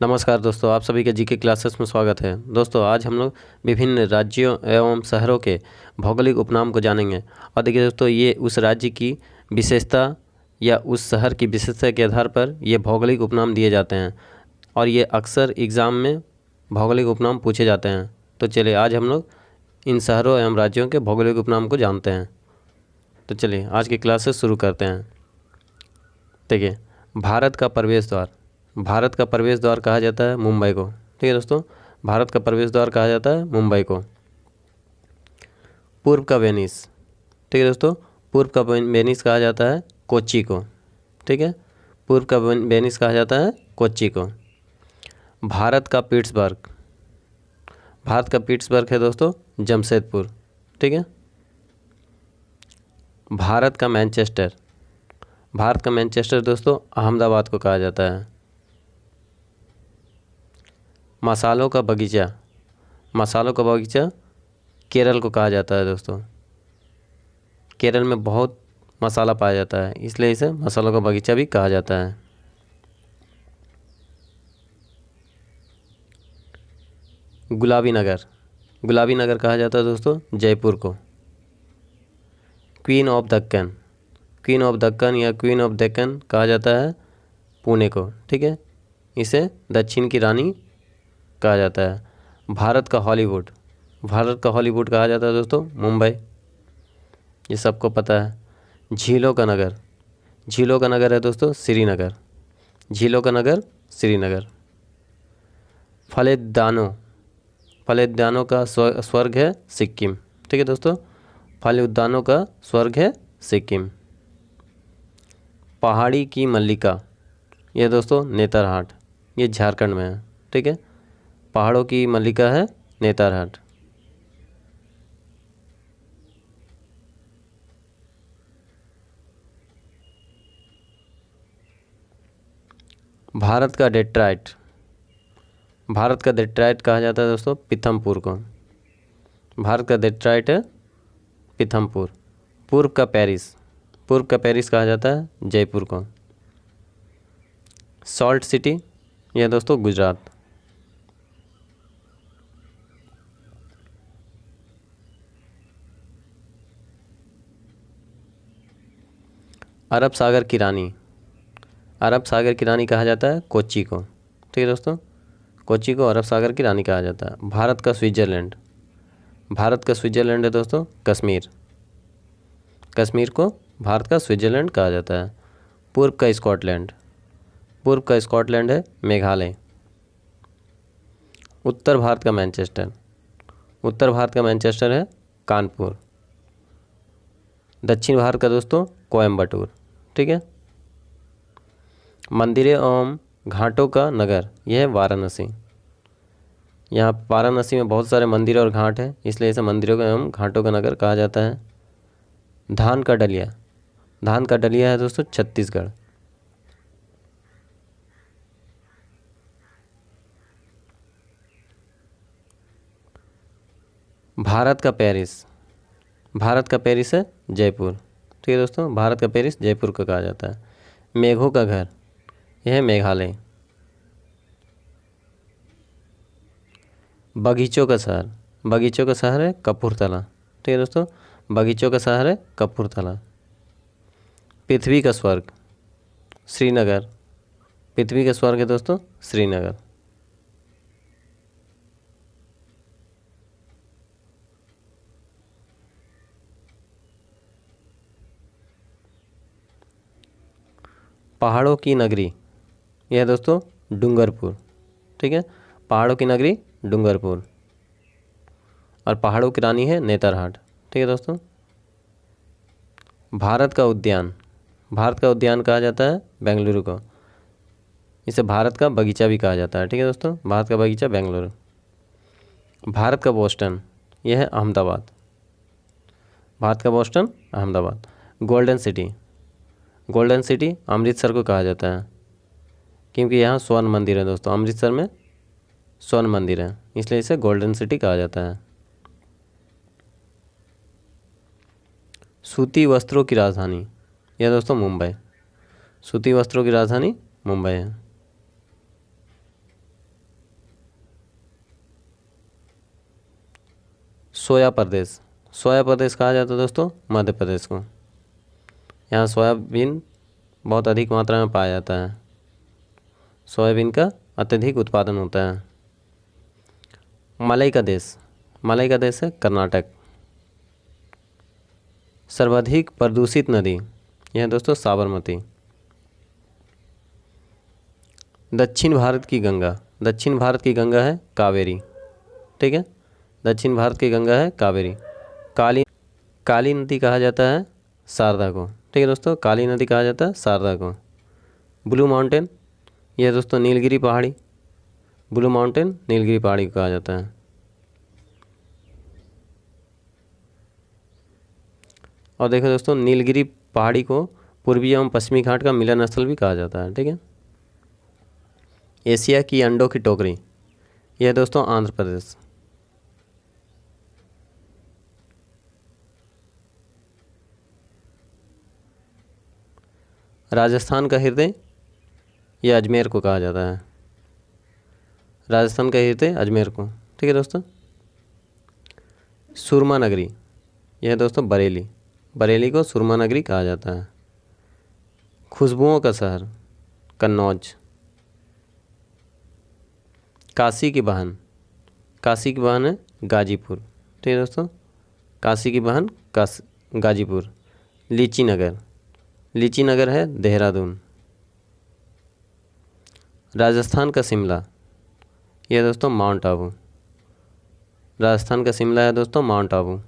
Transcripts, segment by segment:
नमस्कार दोस्तों, आप सभी के जीके क्लासेस में स्वागत है। दोस्तों आज हम लोग विभिन्न राज्यों एवं शहरों के भौगोलिक उपनाम को जानेंगे। और देखिए दोस्तों, ये उस राज्य की विशेषता या उस शहर की विशेषता के आधार पर ये भौगोलिक उपनाम दिए जाते हैं और ये अक्सर एग्ज़ाम में भौगोलिक उपनाम पूछे जाते हैं। तो चलिए आज हम लोग इन शहरों एवं राज्यों के भौगोलिक उपनाम को जानते हैं। तो चलिए आज की क्लासेस शुरू करते हैं। देखिए, भारत का प्रवेश द्वार, भारत का प्रवेश द्वार कहा जाता है मुंबई को। ठीक है दोस्तों, भारत का प्रवेश द्वार कहा जाता है मुंबई को। पूर्व का वेनिस, ठीक है दोस्तों, पूर्व का वेनिस कहा जाता है कोच्चि को। ठीक है, पूर्व का वेनिस कहा जाता है कोच्चि को। भारत का पिट्सबर्ग, भारत का पिट्सबर्ग है दोस्तों जमशेदपुर। ठीक है, भारत का मैनचेस्टर, भारत का मैनचेस्टर दोस्तों अहमदाबाद को कहा जाता है। मसालों का बगीचा, मसालों का बगीचा केरल को कहा जाता है दोस्तों। केरल में बहुत मसाला पाया जाता है, इसलिए इसे मसालों का बगीचा भी कहा जाता है। गुलाबी नगर, गुलाबी नगर कहा जाता है दोस्तों जयपुर को। Queen of Deccan, queen of Deccan या क्वीन ऑफ दक्कन कहा जाता है पुणे को। ठीक है, इसे दक्षिण की रानी कहा जाता है। भारत का हॉलीवुड, भारत का हॉलीवुड कहा जाता है दोस्तों मुंबई, ये सबको पता है। झीलों का नगर, झीलों का नगर है दोस्तों श्रीनगर, झीलों का नगर श्रीनगर। फलेदानों, फलेदानों का स्वर्ग है सिक्किम। ठीक है दोस्तों, फल उद्यानों का स्वर्ग है सिक्किम। पहाड़ी की मल्लिका, यह दोस्तों नेतरहाट, ये झारखंड में है। ठीक है, पहाड़ों की मल्लिका है नेतरहाट। भारत का डेट्राइट, भारत का डेट्राइट कहा जाता है दोस्तों पीथमपुर को। भारत का डेट्राइट है पीथमपुर। पूर्व का पेरिस, पूर्व का पेरिस कहा जाता है जयपुर को। सॉल्ट सिटी, यह दोस्तों गुजरात। अरब सागर की रानी, अरब सागर की रानी कहा जाता है कोच्चि को। ठीक है दोस्तों, कोच्चि को अरब सागर की रानी कहा जाता है। भारत का स्विट्ज़रलैंड, भारत का स्विट्ज़रलैंड है दोस्तों कश्मीर, कश्मीर को भारत का स्विट्ज़रलैंड कहा जाता है। पूर्व का स्कॉटलैंड, पूर्व का स्कॉटलैंड है मेघालय। उत्तर भारत का मैनचेस्टर, उत्तर भारत का मैनचेस्टर है कानपुर। दक्षिण भारत का दोस्तों कोयम्बटूर। ठीक है, मंदिरें एवं घाटों का नगर, यह है वाराणसी। यहाँ वाराणसी में बहुत सारे मंदिर और घाट हैं, इसलिए इसे मंदिरों का एवं घाटों का नगर कहा जाता है। धान का डलिया, धान का डलिया है दोस्तों छत्तीसगढ़। भारत का पेरिस, भारत का पेरिस है जयपुर। ठीक है दोस्तों, भारत का पेरिस जयपुर को कहा जाता है। मेघों का घर, यह है मेघालय। बगीचों का शहर, बगीचों का शहर है कपूरथला। ठीक है दोस्तों, बगीचों का शहर है कपूरथला। पृथ्वी का स्वर्ग श्रीनगर, पृथ्वी का स्वर्ग है दोस्तों श्रीनगर। पहाड़ों की नगरी, यह है दोस्तों डूंगरपुर। ठीक है, पहाड़ों की नगरी डूंगरपुर और पहाड़ों की रानी है नेतरहाट। ठीक है दोस्तों, भारत का उद्यान, भारत का उद्यान कहा जाता है बेंगलुरु को। इसे भारत का बगीचा भी कहा जाता है। ठीक है दोस्तों, भारत का बगीचा बेंगलुरु। भारत का बोस्टन, यह है अहमदाबाद, भारत का Boston Ahmedabad. Golden city, golden city Amritsar को कहा जाता है क्योंकि यहाँ स्वर्ण मंदिर है दोस्तों, अमृतसर में स्वर्ण मंदिर है, इसलिए इसे गोल्डन सिटी कहा जाता है। सूती वस्त्रों की राजधानी, यह दोस्तों मुंबई, सूती वस्त्रों की राजधानी मुंबई है। सोया प्रदेश, सोया प्रदेश कहा जाता है दोस्तों मध्य प्रदेश को। यहाँ सोयाबीन बहुत अधिक मात्रा में पाया जाता है, सोयाबीन का अत्यधिक उत्पादन होता है। मलाई का देश, मलाई का देश है कर्नाटक। सर्वाधिक प्रदूषित नदी यह है दोस्तों साबरमती। दक्षिण भारत की गंगा, दक्षिण भारत की गंगा है कावेरी, ठीक है, दक्षिण भारत की गंगा है कावेरी। काली काली नदी कहा जाता है शारदा को, ठीक है दोस्तों, काली नदी कहा जाता है शारदा को। ब्लू माउंटेन, यह है दोस्तों नीलगिरी पहाड़ी, ब्लू माउंटेन नीलगिरी पहाड़ी को कहा जाता है। और देखो दोस्तों नीलगिरी पहाड़ी को पूर्वी एवं पश्चिमी घाट का मिलन स्थल भी कहा जाता है, ठीक है। एशिया की अंडों की टोकरी, यह है दोस्तों आंध्र प्रदेश। राजस्थान का हृदय, यह अजमेर को कहा जाता है, राजस्थान का हृदय अजमेर को, ठीक है दोस्तों। सुरमा नगरी, यह है दोस्तों बरेली, बरेली को सुरमा नगरी कहा जाता है। खुशबुओं का शहर कन्नौज। काशी की बहन, काशी की बहन है गाजीपुर, ठीक है दोस्तों, काशी की बहन गाजीपुर। लीची नगर, लीची नगर है देहरादून। राजस्थान का शिमला, यह दोस्तों माउंट आबू, राजस्थान का शिमला है दोस्तों माउंट आबू।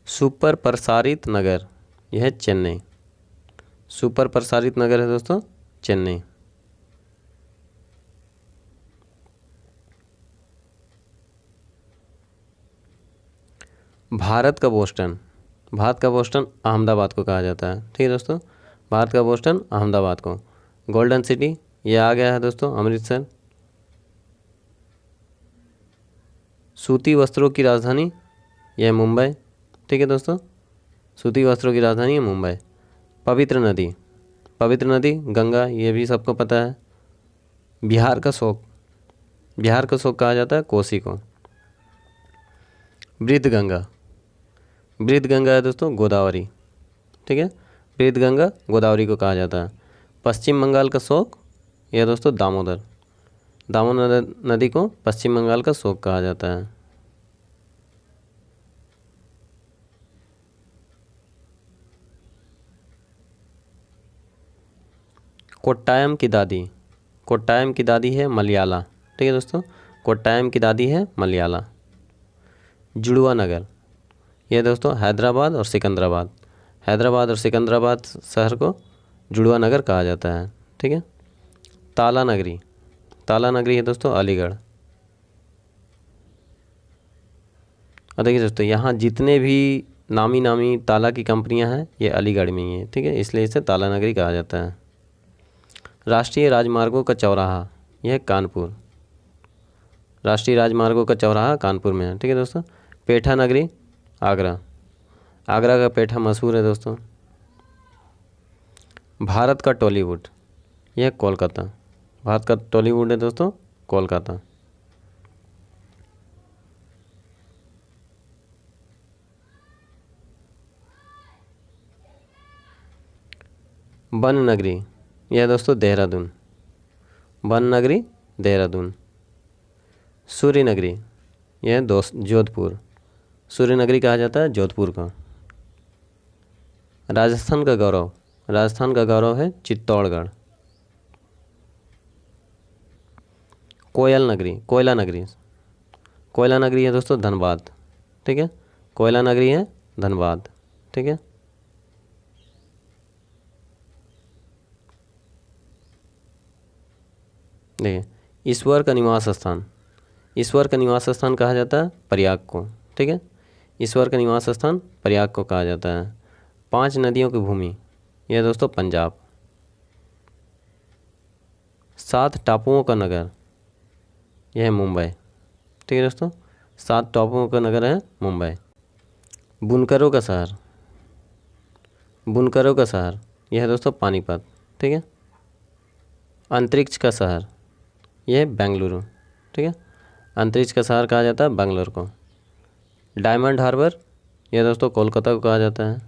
सुपर प्रसारित नगर, यह है चेन्नई, सुपर प्रसारित नगर है दोस्तों चेन्नई। भारत का बोस्टन, भारत का बोस्टन अहमदाबाद को कहा जाता है, ठीक है दोस्तों, भारत का बोस्टन अहमदाबाद को। गोल्डन सिटी, यह आ गया है दोस्तों अमृतसर। सूती वस्त्रों की राजधानी, यह मुंबई, ठीक है दोस्तों, सूती वस्त्रों की राजधानी है मुंबई। पवित्र नदी, पवित्र नदी गंगा, ये भी सबको पता है। बिहार का शोक, बिहार का शोक कहा जाता है कोसी को। वृद्ध गंगा, वृद्ध गंगा है दोस्तों गोदावरी, ठीक है, वृद्ध गंगा गोदावरी को कहा जाता है। पश्चिम बंगाल का शोक, यह दोस्तों दामोदर, दामोदर नदी को पश्चिम बंगाल का शोक कहा जाता है। कोट्टायम की दादी, कोट्टायम की दादी है मलयाला, ठीक है दोस्तों, कोट्टायम की दादी है मलयाला। जुड़वा नगर, यह दोस्तों हैदराबाद और सिकंदराबाद, हैदराबाद और सिकंदराबाद शहर को जुड़वा नगर कहा जाता है, ठीक है। ताला नगरी, ताला नगरी है दोस्तों अलीगढ़। और देखिए दोस्तों यहाँ जितने भी नामी नामी ताला की कंपनियां हैं ये अलीगढ़ में ही है, ठीक है, इसलिए इसे ताला नगरी कहा जाता है। राष्ट्रीय राजमार्गों का चौराहा, यह कानपुर, राष्ट्रीय राजमार्गों का चौराहा कानपुर में है, ठीक है दोस्तों। पेठा नगरी आगरा, आगरा का पेठा मशहूर है दोस्तों। भारत का टॉलीवुड, यह कोलकाता, भारत का टॉलीवुड है दोस्तों कोलकाता। वन नगरी, यह दोस्तों देहरादून, वन नगरी देहरादून। सूर्य नगरी, यह दोस्त जोधपुर, सूर्य नगरी कहा जाता है जोधपुर का। राजस्थान का गौरव, राजस्थान का गौरव है चित्तौड़गढ़। कोयल नगरी, कोयला नगरी, कोयला नगरी है दोस्तों धनबाद, ठीक है, कोयला नगरी है धनबाद, ठीक है। देखिए ईश्वर का निवास स्थान, ईश्वर का निवास स्थान कहा जाता है प्रयाग को, ठीक है, ईश्वर का निवास स्थान प्रयाग को कहा जाता है। 5 नदियों की भूमि, यह दोस्तों पंजाब। 7 टापुओं का नगर, यह है मुंबई, ठीक है दोस्तों, 7 टापुओं का नगर है मुंबई। बुनकरों का शहर, बुनकरों का शहर, यह है दोस्तों पानीपत, ठीक है। अंतरिक्ष का शहर, यह है बेंगलुरु। ठीक है, अंतरिक्ष का शहर कहा जाता है बेंगलोर को। डायमंड हार्बर, यह दोस्तों कोलकाता को कहा जाता है।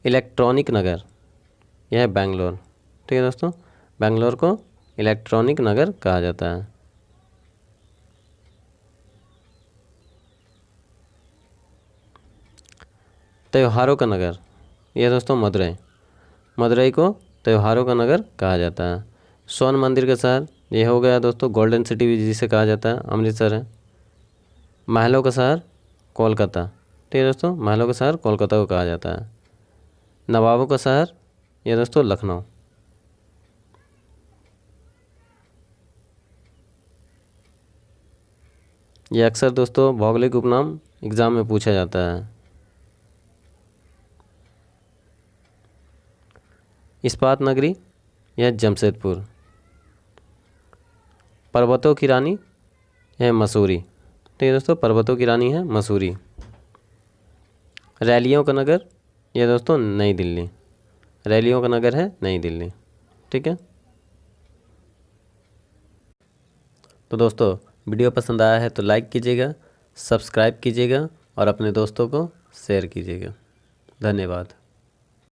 इलेक्ट्रॉनिक नगर, यह है बेंगलोर। ठीक है दोस्तों, बेंगलोर को इलेक्ट्रॉनिक नगर कहा जाता है। त्योहारों का नगर, यह दोस्तों मदुरई। मदुरई को त्योहारों का नगर कहा जाता है। स्वर्ण मंदिर का शहर, यह हो गया दोस्तों गोल्डन सिटी भी जिसे कहा जाता है, अमृतसर है। महलों का शहर कोलकाता। ठीक है दोस्तों, महलों का शहर कोलकाता को कहा जाता है। नवाबों का शहर, यह दोस्तों लखनऊ। यह अक्सर दोस्तों भौगोलिक उपनाम एग्जाम में पूछा जाता है। इस्पात नगरी, यह जमशेदपुर। पर्वतों की रानी, यह मसूरी। ठीक है दोस्तों, पर्वतों की रानी है मसूरी। रैलियों का नगर, यह दोस्तों नई दिल्ली। रैलियों का नगर है नई दिल्ली। ठीक है, तो दोस्तों वीडियो पसंद आया है तो लाइक कीजिएगा, सब्सक्राइब कीजिएगा और अपने दोस्तों को शेयर कीजिएगा। धन्यवाद।